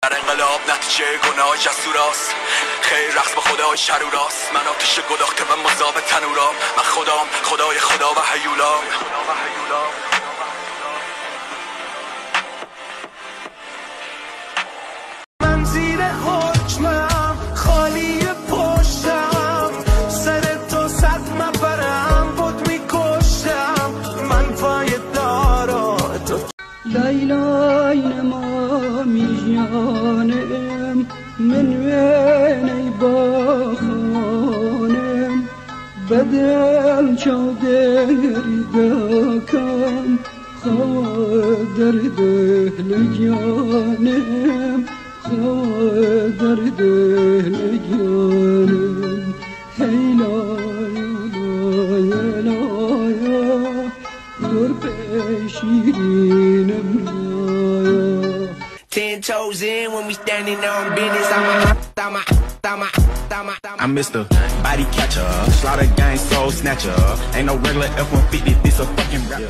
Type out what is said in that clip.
در انقلاب نتیجه گناه جسوراست، خیر رقص به خدای شروراست. من آتش گداخته و مذاب تنورام، من خدام خدای خدا و هیولام. من زیر حکمم خالی پشتم، سر تو صد مفرم بود میکشتم. من پای دارا تو لیلای نمامی جانم، من وینی با خانم، بدل چودری دکم، خواه در دل جانم، خواه در دل جانم. هیلای لای لای گربه شیرینم لایا. 10 toes in when we standing on business. I'm Mr. Body Catcher, Slaughter Gang Soul Snatcher. Ain't no regular F-150, this a fucking rap.